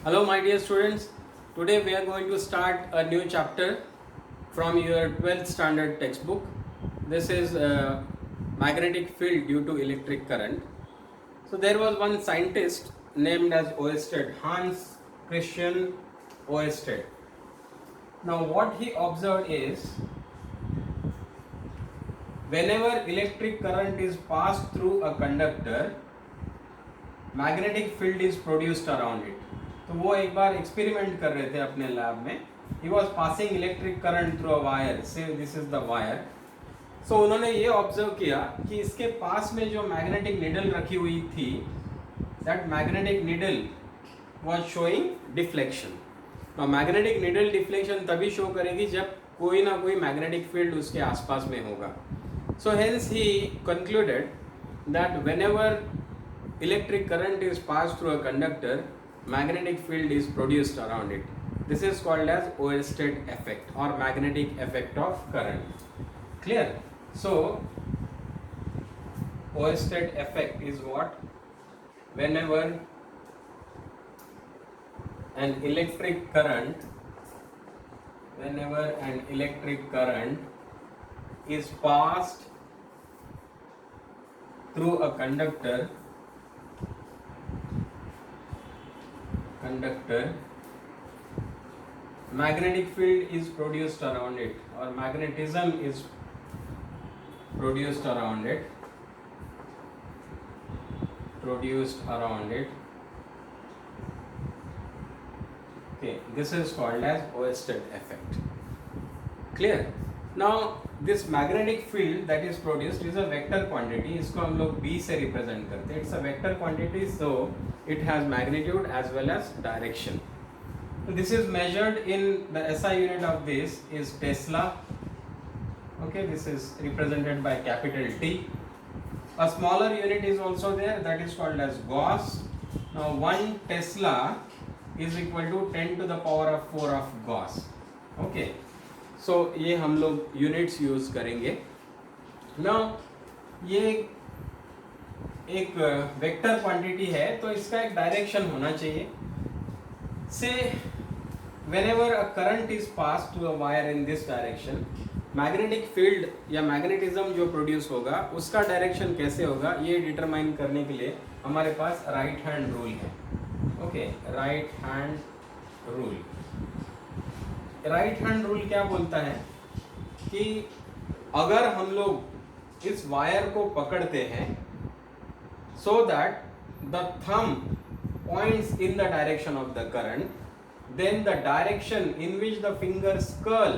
Hello, my dear students. Today we are going to start a new chapter from your 12th standard textbook. This is magnetic field due to electric current. So there was one scientist named as Oersted, Hans Christian Oersted. Now what he observed is whenever electric current is passed through a conductor, magnetic field is produced around it. तो वो एक बार experiment कर रहे थे अपने lab में. He was passing electric current through a wire. से this is the wire. सो उन्होंने ये ऑब्जर्व किया कि इसके पास में जो मैग्नेटिक निडल रखी हुई थी, that magnetic needle was showing deflection. Magnetic needle deflection तभी शो करेगी जब कोई ना कोई मैग्नेटिक फील्ड उसके आसपास में होगा. So hence he concluded that whenever electric current is passed through a conductor, magnetic field is produced around it. This is called as Oersted effect or magnetic effect of current. Clear? So Oersted effect is what? Whenever an electric current is passed through a conductor, magnetic field is produced around it, or magnetism is produced around it. Okay, this is called as Oersted effect. Clear? Now this magnetic field that is produced is a vector quantity. इसको हम लोग B से represent करते हैं. It's a vector quantity, so it has magnitude as well as direction. This is measured in the SI unit of this is Tesla. Okay, this is represented by capital T. A smaller unit is also there, that is called as Gauss. Now 1 Tesla is equal to 10 to the power of 4 of Gauss. Okay, so ये हम लोग units use करेंगे. Now ये एक vector quantity है तो इसका एक डायरेक्शन होना चाहिए. से whenever a current is passed to a wire in this direction, magnetic field या मैग्नेटिज्म जो प्रोड्यूस होगा उसका डायरेक्शन कैसे होगा ये डिटरमाइन करने के लिए हमारे पास राइट हैंड रूल है. Okay, right hand rule. Right hand rule क्या बोलता है कि अगर हम लोग इस वायर को पकड़ते हैं so that the thumb points in the direction of the current, then the direction in which the fingers curl,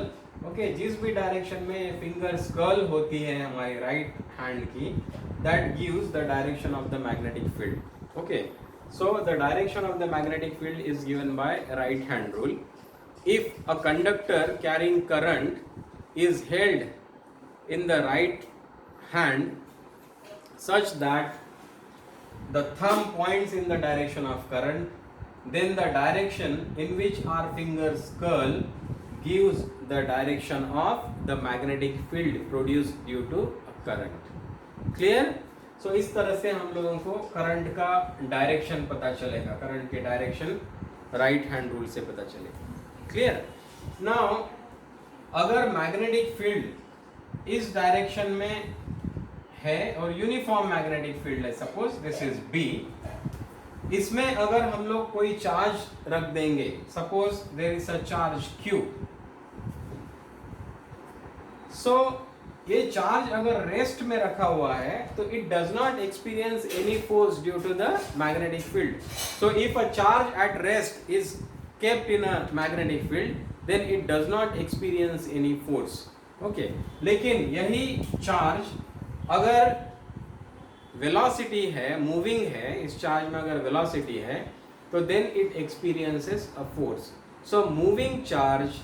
okay, जिस भी डायरेक्शन में fingers curl होती है हमारी राइट हैंड की, that gives the direction of the magnetic field. Okay, so the direction of the magnetic field is given by right hand rule. If a conductor carrying current is held in the right hand such that the thumb points in the direction of current, then the direction in which our fingers curl gives the direction of the magnetic field produced due to current. Clear? So इस तरह से हम लोगों को current का direction पता चलेगा, current के डायरेक्शन राइट हैंड रूल से पता चलेगा. क्लियर? नाउ अगर मैग्नेटिक फील्ड इस डायरेक्शन में है और यूनिफॉर्म मैग्नेटिक फील्ड है, सपोज दिस इज B, इसमें अगर हम लोग कोई चार्ज रख देंगे, suppose there is a charge Q, so ये चार्ज अगर रेस्ट में रखा हुआ है तो it does not experience any force due to the magnetic field. So if a charge at rest is kept in a magnetic field then it does not experience any force. Okay, लेकिन यही charge अगर velocity है, moving है, इस charge में अगर velocity है तो then it experiences a force. So moving charge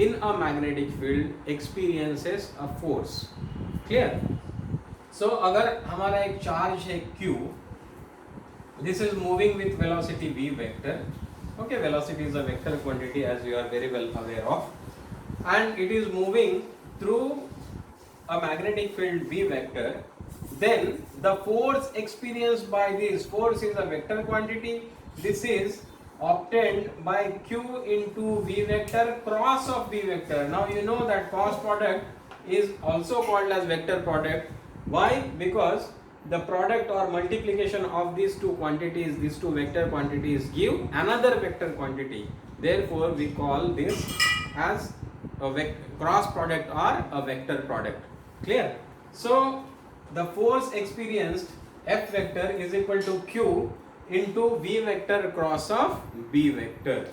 in a magnetic field experiences a force. Clear? So अगर हमारा एक चार्ज है Q, this is moving with velocity v vector. Okay, velocity is a vector quantity as you are very well aware of, and it is moving through a magnetic field V vector, then the force experienced by this force is a vector quantity. This is obtained by q into v vector cross of v vector. Now you know that cross product is also called as vector product. Why? Because the product or multiplication of these two quantities, these two vector quantities, give another vector quantity. Therefore we call this as a cross product or a vector product. Clear? So the force experienced F vector is equal to q into v vector cross of b vector.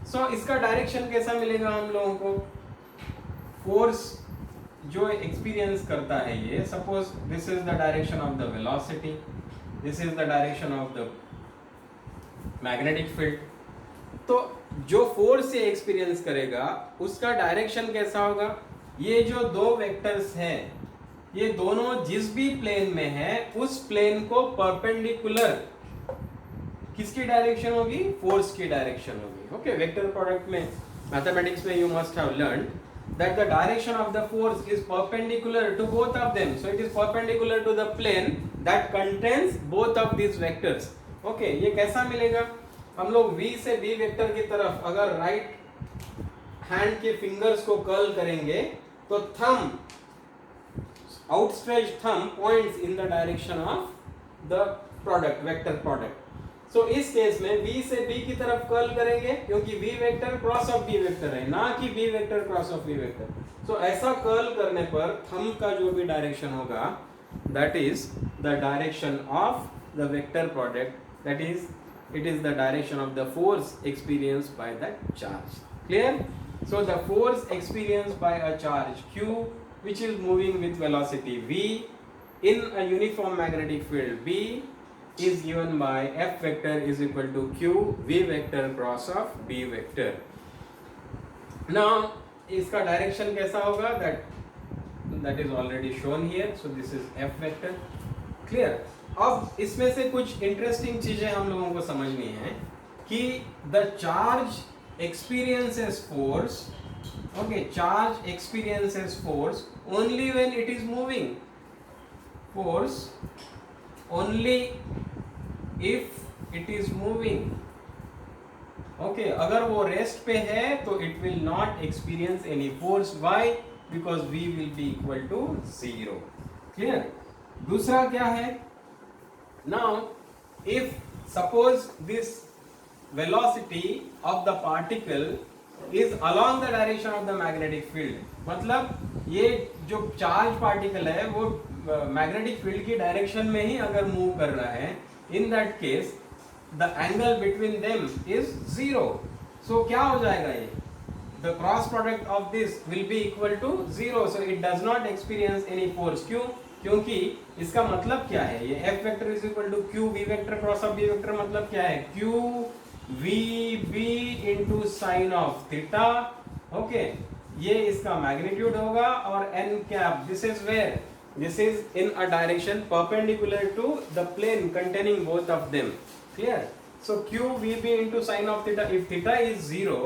So इसका direction कैसा मिलेगा हम लोगों को? Force जो experience करता है ये, suppose this is the direction of the velocity, this is the direction of the magnetic field. तो जो फोर्स ये एक्सपीरियंस करेगा उसका डायरेक्शन कैसा होगा? ये जो दो वेक्टर्स हैं ये दोनों जिस भी प्लेन में है उस प्लेन को परपेंडिकुलर किसकी डायरेक्शन होगी? फोर्स की डायरेक्शन होगी. ओके, वेक्टर प्रोडक्ट में मैथमेटिक्स में you must have learned that the direction of the force is perpendicular to both of them, so it is perpendicular to the plane that contains both of these vectors. Okay, ये कैसा मिलेगा? हम लोग v से b vector की तरफ अगर right hand के फिंगर्स को कर्ल करेंगे तो thumb, outstretched thumb points in the direction of the product, vector product. So इस केस में v से b की तरफ कर्ल करेंगे क्योंकि v vector cross of b vector है, ना कि b vector cross of v vector. So ऐसा कर्ल करने पर थंब का जो भी डायरेक्शन होगा that is the direction of the vector product, that is it is the direction of the force experienced by that charge. Clear? So the force experienced by a charge q which is moving with velocity v in a uniform magnetic field b is given by f vector is equal to q v vector cross of b vector. Now इसका direction कैसा होगा? that is already shown here. So this is f vector. Clear? अब इसमें से कुछ interesting चीजें हम लोगों को समझनी है कि the charge experiences force. Okay, charge experiences force only when it is moving, force only if it is moving. Okay, अगर वो रेस्ट पे है तो it will not experience any force. Why? Because v will be equal to 0. Clear? दूसरा क्या है? Now, if suppose this velocity of the particle is along the direction of the magnetic field, मतलब ये जो charge particle है वो magnetic field की direction में ही अगर मूव कर रहा है, in that case the angle between them is 0. So क्या हो जाएगा ये? The cross product of this will be equal to 0. So it does not experience any force. क्यों? क्योंकि इसका मतलब क्या है? ये f vector is equal to q v vector cross of b vector. मतलब क्या है? q v b into sine of theta. Okay, ये इसका मैग्नीट्यूड होगा और n cap, this is where, this is in a direction perpendicular to the plane containing both of them. Clear? So q v b into sine of theta, if theta is 0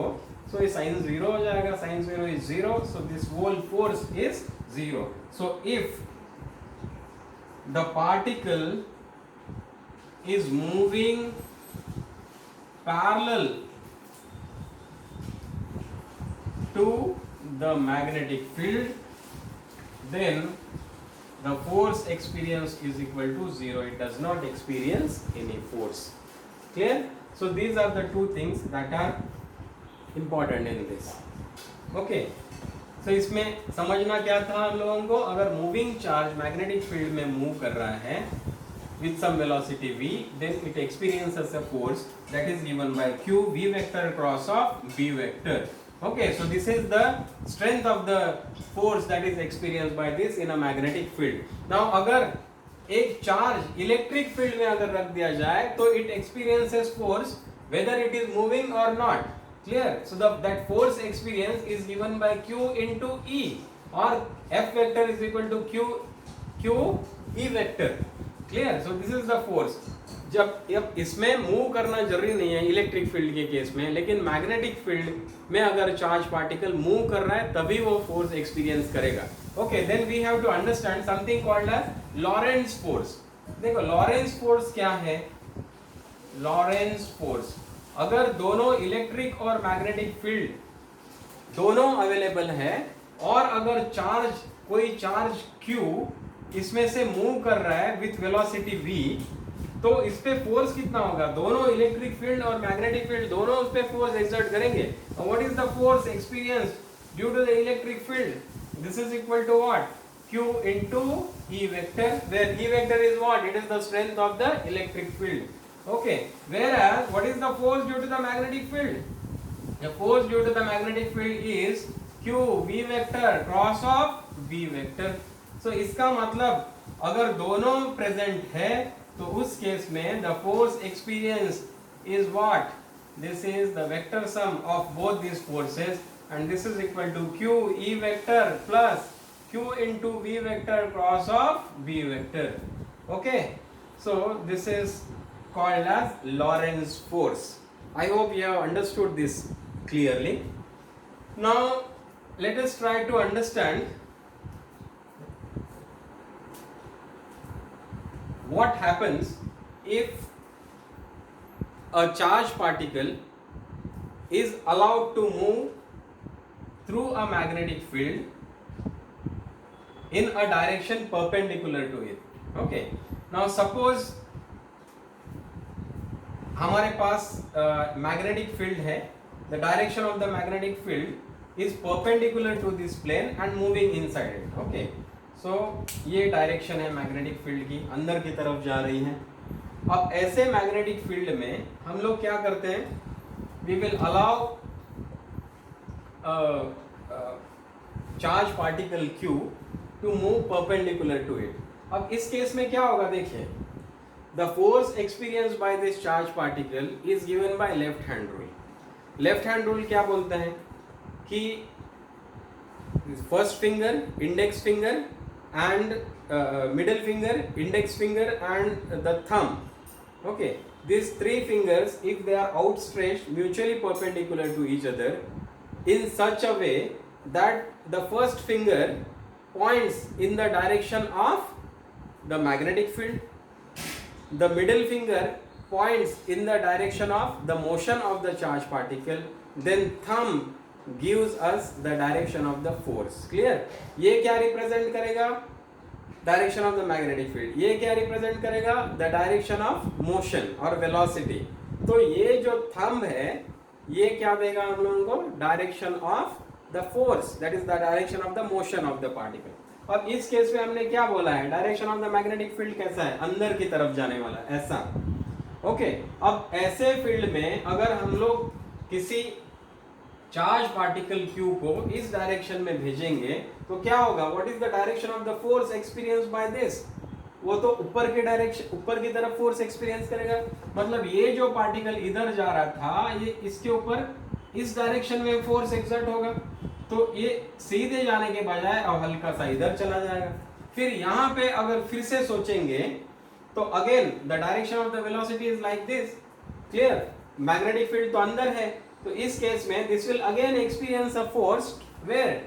so ये sine 0 हो जाएगा, sine 0 is 0, so this whole force is 0. So if the particle is moving parallel to the magnetic field, then the force experienced is equal to 0. It does not experience any force. Clear? So these are the two things that are important in this. Okay. तो इसमें समझना क्या था हम लोगों को? अगर moving charge magnetic field में मूव कर रहा है with some velocity v, then it experiences a force that is given by q v vector cross of b vector. Okay, so this is the strength of the force that is experienced by this in a magnetic field. Now अगर एक charge electric field में अगर रख दिया जाए तो it experiences force whether it is moving or not. Clear? So that force experience is given by q into e, or f vector is equal to q e vector. Clear? So this is the force. जब इसमें move करना जरूरी नहीं है electric field के case में, लेकिन magnetic field में अगर चार्ज पार्टिकल मूव कर रहा है तभी वो फोर्स एक्सपीरियंस करेगा. Okay, then we have to understand something called as Lorentz force. देखो लॉरेंट्ज फोर्स क्या है? लॉरेंट्ज फोर्स, अगर दोनों इलेक्ट्रिक और मैग्नेटिक फील्ड दोनों अवेलेबल है और अगर कोई चार्ज Q इसमें से मूव कर रहा है विथ वेलोसिटी v, तो इस पे फोर्स कितना होगा? दोनों इलेक्ट्रिक फील्ड और मैग्नेटिक फील्ड दोनों उस पे फोर्स एक्सर्ट करेंगे। What is the force experience due to the electric field? This is equal to what? Q into E vector, where E vector is what? It is the strength of the electric field. Okay. Whereas what is the force due to the magnetic field? The force due to the magnetic field is Q V vector cross of V vector. So इसका मतलब अगर दोनों present है तो उस case में the force experience is what? This is the vector sum of both these forces, and this is equal to Q E vector plus Q into V vector cross of V vector. Okay, so this is called as Lorentz force. I hope you have understood this clearly. Now let us try to understand what happens if a charged particle is allowed to move through a magnetic field in a direction perpendicular to it. Okay, now suppose हमारे पास magnetic field है, the direction of the magnetic field is perpendicular to this plane and moving inside it. Okay, so ये direction है magnetic field की, अंदर की तरफ जा रही है। अब ऐसे magnetic field में हम लोग क्या करते हैं? We will allow charge particle Q to move perpendicular to it. अब इस केस में क्या होगा? देखिए, the force experienced by this charged particle is given by left hand rule. Left hand rule क्या बोलते हैं कि first finger, index finger and middle finger, index finger and the thumb. Okay, these three fingers, if they are outstretched mutually perpendicular to each other in such a way that the first finger points in the direction of the magnetic field, the middle finger points in the direction of the motion of the charged particle, then thumb gives us the direction of the force. Clear? ये क्या represent करेगा? Direction of the magnetic field. ये क्या represent करेगा? The direction of motion or velocity. तो ये जो thumb है ये क्या देगा हम लोगों को? Direction of the force, that is the direction of the motion of the particle. अब इस केस में हमने क्या बोला है? Direction of the magnetic field कैसा है? अंदर की तरफ जाने वाला, ऐसा। ओके, अब ऐसे फील्ड में अगर हम लोग किसी चार्ज पार्टिकल Q को इस डायरेक्शन में भेजेंगे तो क्या होगा? What is the direction of the force experience by this? वो तो ऊपर के डायरेक्शन, ऊपर की तरफ फोर्स एक्सपीरियंस करेगा। मतलब ये जो पार्टिकल इधर जा रहा था, ये इसके ऊपर इस डायरेक्शन में फोर्स एक्सर्ट होगा, तो ये सीधे जाने के बजाय अब हल्का सा इधर चला जाएगा। फिर यहाँ पे अगर फिर से सोचेंगे तो again the direction of the velocity is like this. Clear? Magnetic field तो अंदर है, तो इस केस में this will again experience a force where?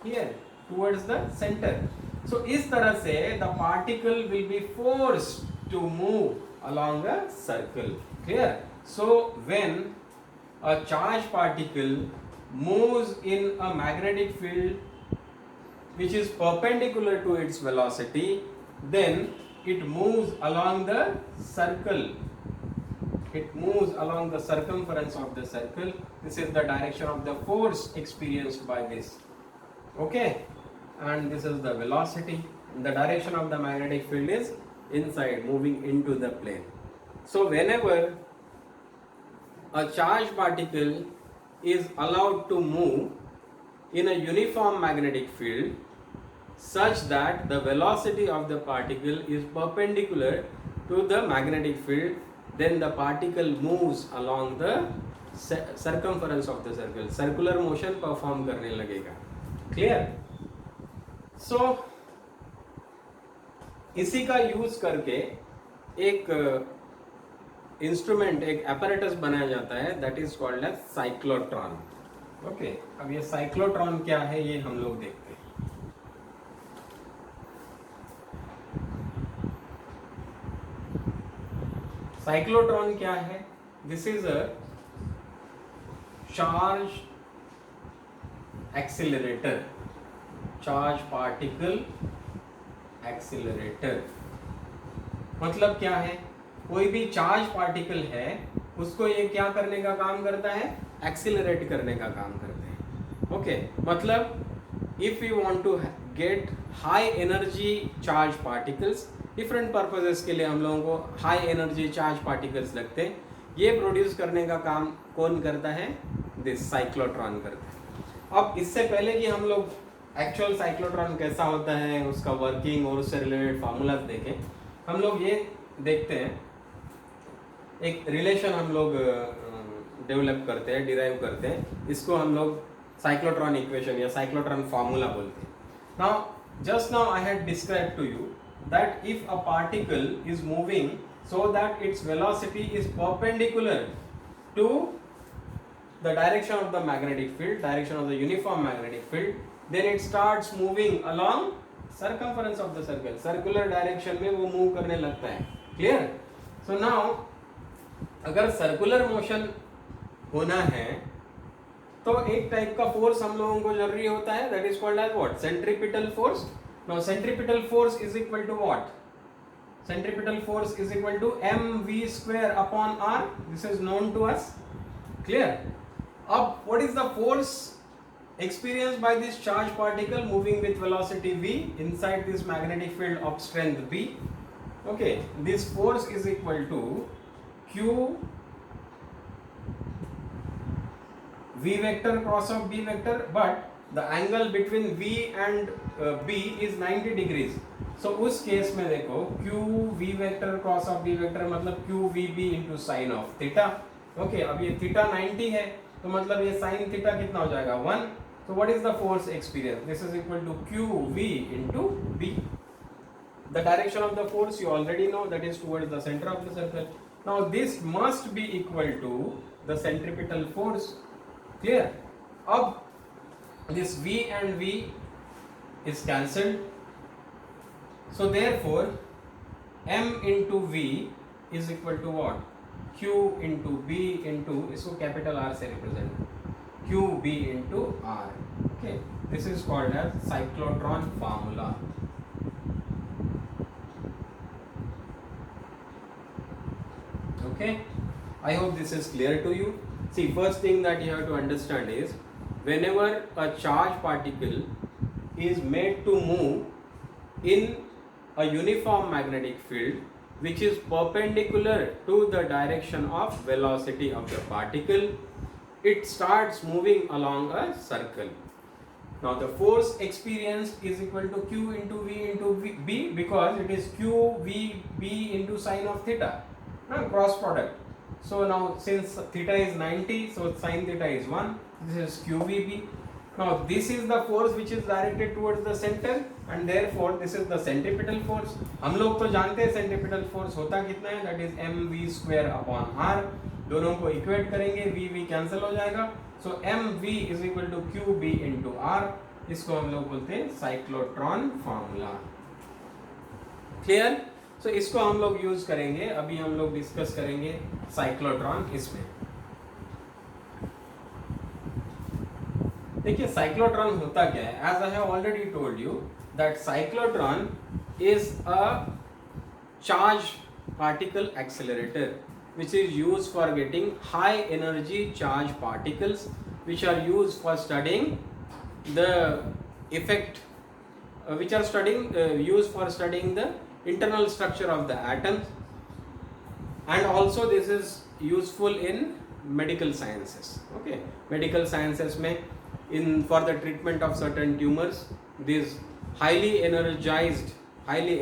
Here towards the centre. So इस तरह से the particle will be forced to move along a circle. Clear? So when a charged particle moves in a magnetic field which is perpendicular to its velocity, then it moves along the circle. It moves along the circumference of the circle. This is the direction of the force experienced by this. Okay, and this is the velocity. The direction of the magnetic field is inside, moving into the plane. So whenever a charged particle is allowed to move in a uniform magnetic field such that the velocity of the particle is perpendicular to the magnetic field, then the particle moves along the circumference of the circle. Circular motion perform करने लगेगा। Clear? So इसी का use करके एक instrument, एक apparatus बनाया जाता है, that is called as cyclotron. Okay, अब ये साइक्लोट्रॉन क्या है ये हम लोग देखते हैं। साइक्लोट्रॉन क्या है? This is a charge accelerator, charge particle accelerator। मतलब क्या है, कोई भी चार्ज पार्टिकल है उसको ये क्या करने का काम करता है, एक्सिलरेट करने का काम करते हैं। ओके, मतलब if you want to get high energy charge particles, different purposes के लिए हम लोगों को हाई एनर्जी चार्ज पार्टिकल्स लगते हैं, ये प्रोड्यूस करने का काम कौन करता है, दिस साइक्लोट्रॉन करता है। अब इससे पहले कि हम लोग एक्चुअल साइक्लोट्रॉन कैसा होता है, उसका वर्किंग और उससे रिलेटेड फार्मूलाज देखें, हम लोग ये देखते हैं, एक रिलेशन हम लोग डेवलप करते हैं, डिराइव करते हैं, इसको हम लोग साइक्लोट्रॉन इक्वेशन या साइक्लोट्रॉन फार्मूला बोलते हैं। Now just now I had describe to you that if a particle is moving so that its velocity is perpendicular to the direction of the magnetic field, direction of the uniform magnetic field, then it starts moving along circumference of the circle, circular direction में वो move करने लगता है। Clear? So now अगर circular motion होना है तो एक टाइप का फोर्स हम लोगों को जरूरी होता है, that is called as what? Centripetal force. Now centripetal force is equal to what? Centripetal force is equal to mv square upon r. This is known to us. Clear? Up, what is the force experienced by this charged particle moving with velocity v inside this magnetic field of strength b? Okay, this force is equal to q v vector cross of b vector, but the angle between v and b is 90 degrees. So उस case में देखो q v vector cross of b vector मतलब q v b into sine of theta. Okay, अब ये theta 90 है तो मतलब ये साइन थीटा कितना हो जाएगा 1। तो what is the force experience, this is equal to q v into b। The direction of the force you already know, that is towards the centre of the circle. Now this must be equal to the centripetal force. Clear? अब this v and v is cancelled. So therefore m into v is equal to what? q into b into, इसको capital R से represent, q b into r. Okay, this is called as cyclotron formula. Okay, I hope this is clear to you. See, first thing that you have to understand is whenever a charged particle is made to move in a uniform magnetic field which is perpendicular to the direction of velocity of the particle, it starts moving along a circle. Now the force experienced is equal to q into v into b because it is q v b into sine of theta, cross product. So now since theta is 90, so sine theta is 1, this is q v b. Now this is the force which is directed towards the center and therefore this is the centripetal force. हम लोग तो जानते हैं centripetal force होता कितना है, that is mv square upon r। दोनों को इक्वेट करेंगे, v v कैंसिल हो जाएगा, so mv is equal to qb into r। इसको हम लोग बोलते हैं साइक्लोट्रॉन फार्मूला। क्लियर? सो इसको हम लोग यूज करेंगे, अभी हम लोग डिस्कस करेंगे साइक्लोट्रॉन। इसमें देखिए साइक्लोट्रॉन होता क्या है, as I have already told you that cyclotron is a charge particle accelerator which is used for getting high energy charge particles which are used for studying the effect which are used for studying the internal structure of the atoms, and also this is useful in medical sciences. Okay, medical sciences में for the treatment of certain tumors, these highly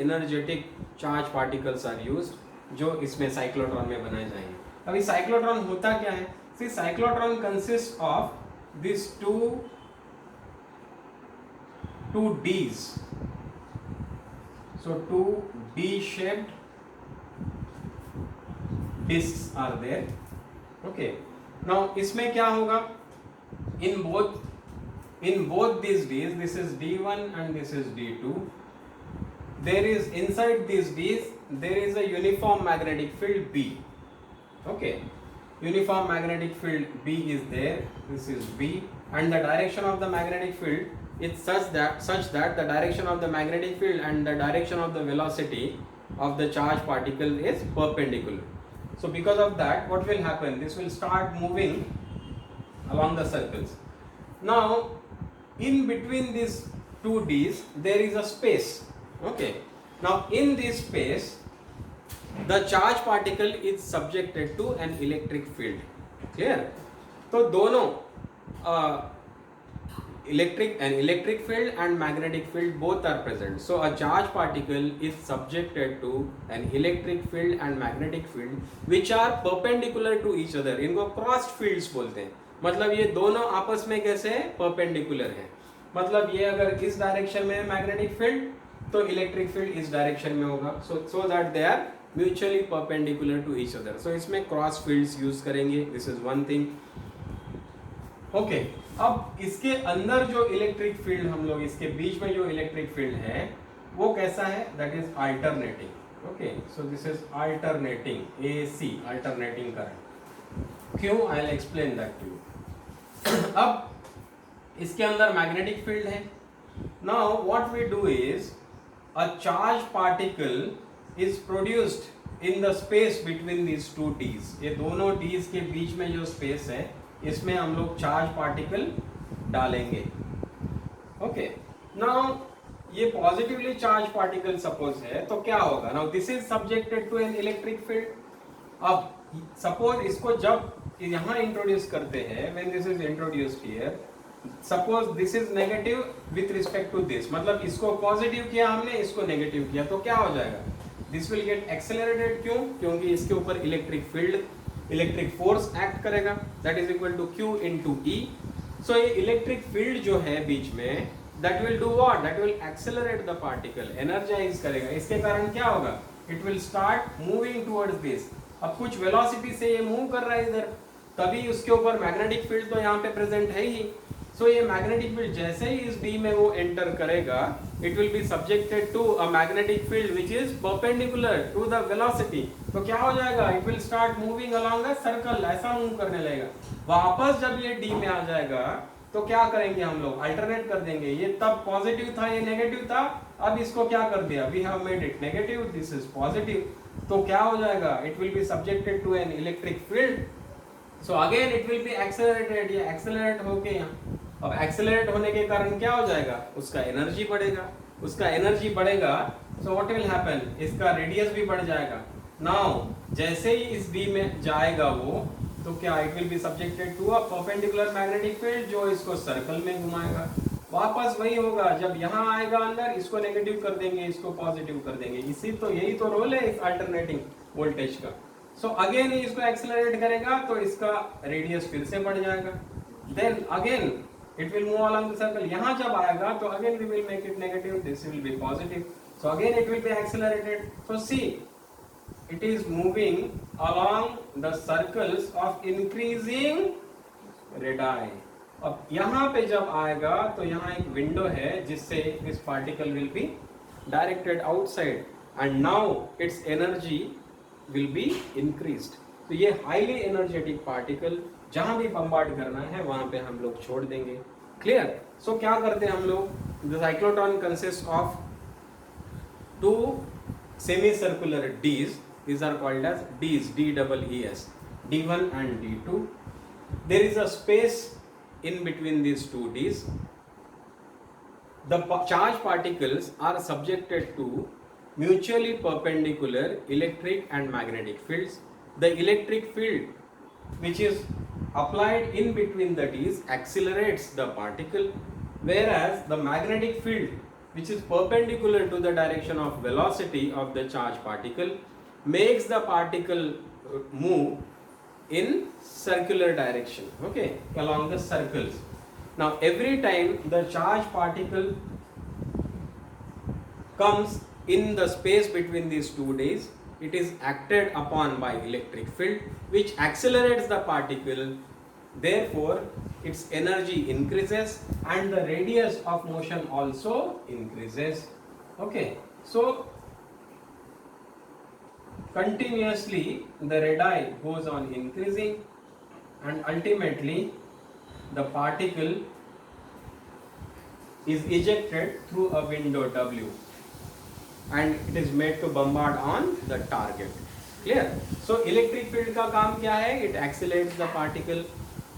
energetic charge particles are used, जो इसमें cyclotron में बनाए जाएंगे। अभी cyclotron होता क्या है? See, cyclotron consists of these two Ds. So two D-shaped discs are there. Okay. Now इसमें क्या होगा? In both these Ds, this is D1 and this is D2. There is inside these Ds there is a uniform magnetic field B. Okay. uniform magnetic field B is there, this is B, and the direction of the magnetic field is such that the direction of the magnetic field and the direction of the velocity of the charged particle is perpendicular. So because of that, what will happen? This will start moving along the circles. Now in between these two D's there is a space. Okay. Now in this space the charged particle is subjected to an electric field. Clear? तो दोनों electric field and magnetic field both are present. So a charged particle is subjected to an electric field and magnetic field which are perpendicular to each other. इनको crossed fields बोलते हैं. मतलब ये दोनों आपस में कैसे हैं? Perpendicular हैं. मतलब ये अगर इस डायरेक्शन में है मैग्नेटिक फील्ड तो इलेक्ट्रिक फील्ड इस डायरेक्शन में होगा. So that they are mutually perpendicular to each other. So इसमें cross fields use करेंगे. This is one thing. Okay अब इसके अंदर जो इलेक्ट्रिक फील्ड हम लोग इसके बीच में जो इलेक्ट्रिक फील्ड है वो कैसा है? That is alternating. Okay so this is alternating AC alternating current. क्यों? I will explain that to you. अब इसके अंदर मैग्नेटिक फील्ड है. Now what we do is a charge particle is produced in the space between these two D's. ये दोनों D's के बीच में जो स्पेस है इसमें हम लोग चार्ज पार्टिकल डालेंगे. ओके नाउ ये पॉजिटिवली चार्ज पार्टिकल सपोज है तो क्या होगा? Now this is subjected to an electric field. अब सपोज इसको जब यहां इंट्रोड्यूस करते हैं, when this is introduced here, suppose this is negative with respect to this, मतलब इसको पॉजिटिव किया हमने, इसको नेगेटिव किया, तो क्या हो जाएगा? This will get accelerated. क्यों? क्योंकि इसके ऊपर electric field electric force act करेगा. That is equal to Q into E. So ये इलेक्ट्रिक फील्ड जो है बीच में that will do what? That will accelerate the particle, energise करेगा. इसके कारण क्या होगा? It will start moving towards this. अब कुछ वेलोसिटी से ये मूव कर रहा है इधर, तभी उसके ऊपर मैग्नेटिक फील्ड तो यहाँ पे प्रेजेंट है ही. सो ये मैग्नेटिक फील्ड जैसे ही इस D में वो एंटर करेगा, it will be subjected to a magnetic field which is perpendicular to the velocity. तो क्या हो जाएगा? It will start moving along the circle, ऐसा मूव करने लगेगा. वापस जब ये D में आ जाएगा तो क्या करेंगे हम लोग? अल्टरनेट कर देंगे. ये तब पॉजिटिव था, ये नेगेटिव था, अब इसको क्या कर दिया? We have made it negative, this is positive. तो क्या हो जाएगा? It will be subjected to an electric field. So again it will be accelerated. ये एक्सेलरेट होके यहाँ, अब एक्सेलरेट होने के कारण क्या हो जाएगा? उसका एनर्जी बढ़ेगा. उसका एनर्जी बढ़ेगा सो व्हाट विल हैपन? इसका रेडियस भी बढ़ जाएगा. नाउ जैसे ही इस D में जाएगा वो, तो क्या? It will be subjected to a perpendicular magnetic field जो इसको सर्कल में घुमाएगा. वापस वही होगा, जब यहाँ आएगा अंदर, इसको नेगेटिव कर देंगे, इसको पॉजिटिव कर देंगे. यही तो रोल है इस अल्टरनेटिंग वोल्टेज का. सो अगेन ही इसको एक्सेलरेट करेगा तो इसका रेडियस फिर से बढ़ जाएगा. Then again it will move along the circle. यहाँ जब आएगा तो again we will make it negative, this will be positive. So again it will be accelerated. So see, it is moving along the circles of increasing radii. अब यहाँ पे जब आएगा तो यहाँ एक विंडो है जिससे this particle will be directed outside and now its energy will be increased. तो ये highly energetic particle जहां भी बम्बार्ड करना है वहां पे हम लोग छोड़ देंगे. क्लियर? सो क्या करते हैं हम लोग? The cyclotron consist of two semi circular D's. These are called as D's, DEES, D1 and D2. There is a space in between these two D's. The charged particles are subjected to mutually perpendicular electric and magnetic fields. The electric field which is applied in between the D's accelerates the particle, whereas the magnetic field which is perpendicular to the direction of velocity of the charged particle makes the particle move in circular direction, okay, along the circles. Now every time the charged particle comes in the space between these two D's, it is acted upon by electric field which accelerates the particle. Therefore its energy increases and the radius of motion also increases. Okay, so continuously the radii goes on increasing, and ultimately the particle is ejected through a window W, and it is made to bombard on the target. Clear? So electric field का काम क्या है? It accelerates the particle.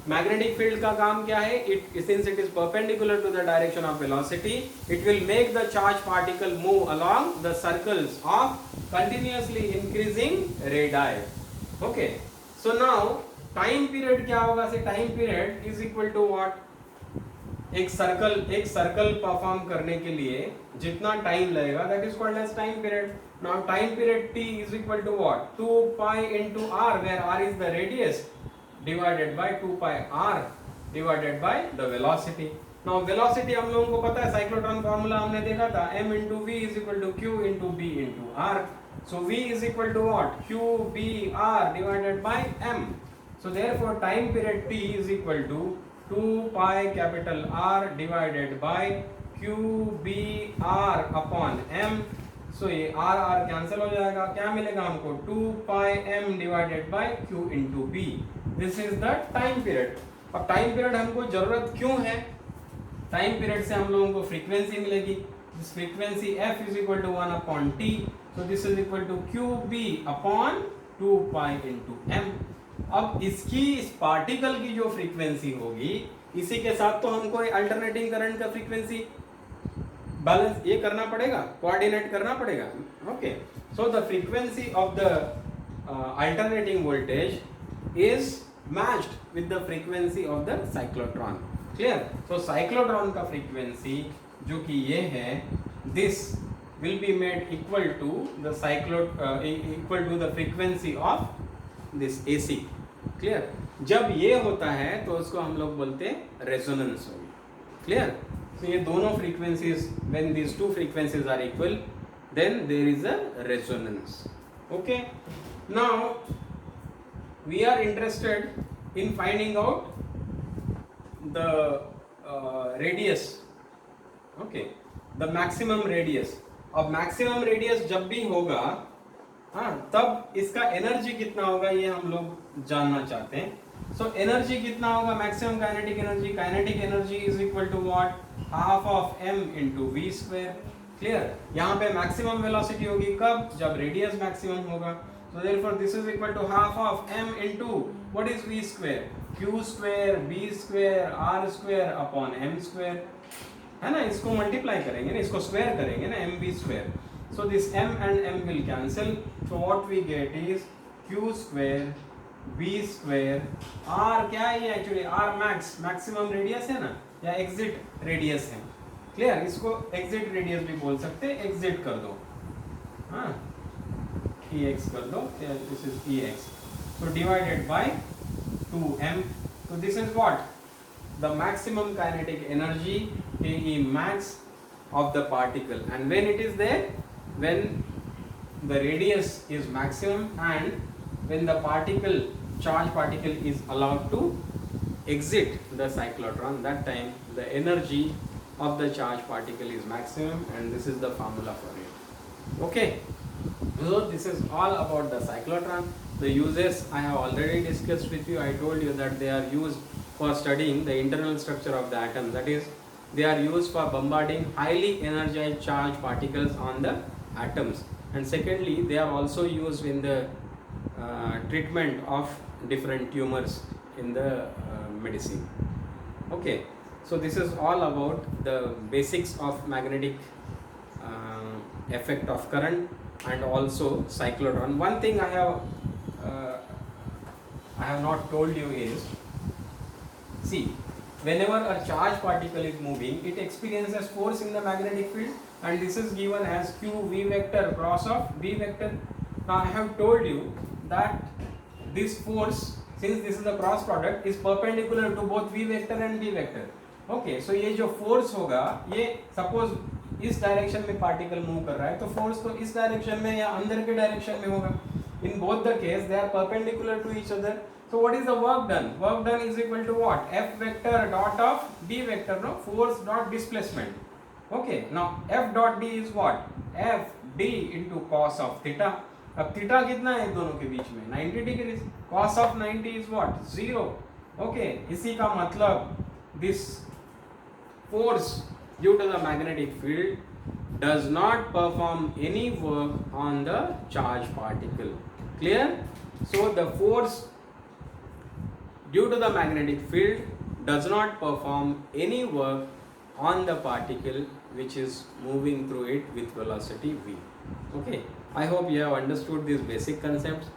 Magnetic field का काम क्या है? Since it is perpendicular to the direction of velocity, it will make the charged particle move along the circles of continuously increasing radii. Okay. So now time period क्या होगा? से time period is equal to what? एक circle perform करने के लिए जितना time लगेगा, that is called as time period. Now time period t is equal to what? 2 pi into r, where r is the radius, divided by 2 pi r divided by the velocity. Now velocity हम लोगों को पता है, cyclotron formula हमने देखा था, m into v is equal to q into b into r. So v is equal to what? q b r divided by m. So therefore time period t is equal to 2 pi capital R divided by q b r upon m. So ये r cancel हो जाएगा, क्या मिलेगा हमको? 2 pi m divided by q into b. This is the time period. अब time period हमको जरूरत क्यों है? टाइम पीरियड से हम लोगों को फ्रीक्वेंसी मिलेगी. This frequency f is equal to 1 upon t. So this is equal to q b upon 2 pi into m. अब इसकी इस पार्टिकल की जो फ्रीक्वेंसी होगी, इसी के साथ तो हमको अल्टरनेटिंग करंट का फ्रीक्वेंसी बैलेंस ये करना पड़ेगा, कोऑर्डिनेट करना पड़ेगा. Okay. So the frequency of the alternating voltage is matched with the frequency of the cyclotron. Clear? So cyclotron का फ्रीक्वेंसी जो कि ये है, this will be made equal to the equal to the frequency of this AC. Clear? जब ये होता है तो उसको हम लोग बोलते हैं रेजोनेंस होगी. क्लियर? तो ये दोनों frequencies, when these two frequencies are equal, then there is a resonance. Okay. Now we are interested in finding out the radius. Okay, the maximum radius. अब मैक्सिमम रेडियस जब भी होगा, हाँ, तब इसका एनर्जी कितना होगा ये हम लोग जानना चाहते हैं. सो एनर्जी कितना होगा? Maximum kinetic energy. Kinetic energy is equal to what? Half of m into V square. Clear? यहाँ पे मैक्सिमम वेलोसिटी होगी कब? जब रेडियस मैक्सिमम होगा. So therefore this is equal to half of m into what is v square? q square b square r square upon m square. है ना? इसको multiply करेंगे ना, इसको स्क्वायर करेंगे ना, mv square. So this m and m will cancel. So what we get is q square b square r. क्या है ये actually? r max, maximum radius है ना, या एग्जिट रेडियस है. क्लियर? इसको एग्जिट रेडियस भी बोल सकते हैं. एग्जिट कर दो, हाँ, ex कर दो. This is ex. So divided by 2m. So this is what? The maximum kinetic energy, Ke max of the particle. And when it is there? When the radius is maximum and when the charge particle is allowed to exit the cyclotron, that time the energy of the charge particle is maximum, and this is the formula for it. Okay, so this is all about the cyclotron. The uses I have already discussed with you. I told you that they are used for studying the internal structure of the atom. That is, they are used for bombarding highly energized charged particles on the atoms. And secondly, they are also used in the treatment of different tumors in the medicine. Okay, so this is all about the basics of magnetic effect of current and also cyclotron. One thing I have not told you is, see, whenever a charged particle is moving, it experiences force in the magnetic field, and this is given as q v vector cross of v vector. Now I have told you that this force, since this is the cross product, is perpendicular to both v vector and v vector. Okay, so ये जो force होगा, ये suppose इस direction में particle move कर रहा है, तो फोर्स तो इस डायरेक्शन में या अंदर के डायरेक्शन में होगा. In both the case they are perpendicular to each other. So what is the work done? Work done is equal to what? F vector dot of B vector, no? Force dot displacement. Okay, now F dot D is what? F D into cos of theta. अब theta कितना है दोनों के बीच में 90 degree, cos of 90 is what 0। Okay, इसी का मतलब this force due to the magnetic field does not perform any work on the charge particle. Clear? So the force due to the magnetic field does not perform any work on the particle which is moving through it with velocity v. Okay, I hope you have understood these basic concepts.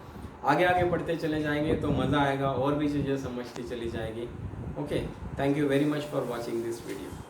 आगे आगे पढ़ते चले जाएंगे तो मज़ा आएगा और भी चीज़ें समझती चली जाएगी। Okay, thank you very much for watching this video.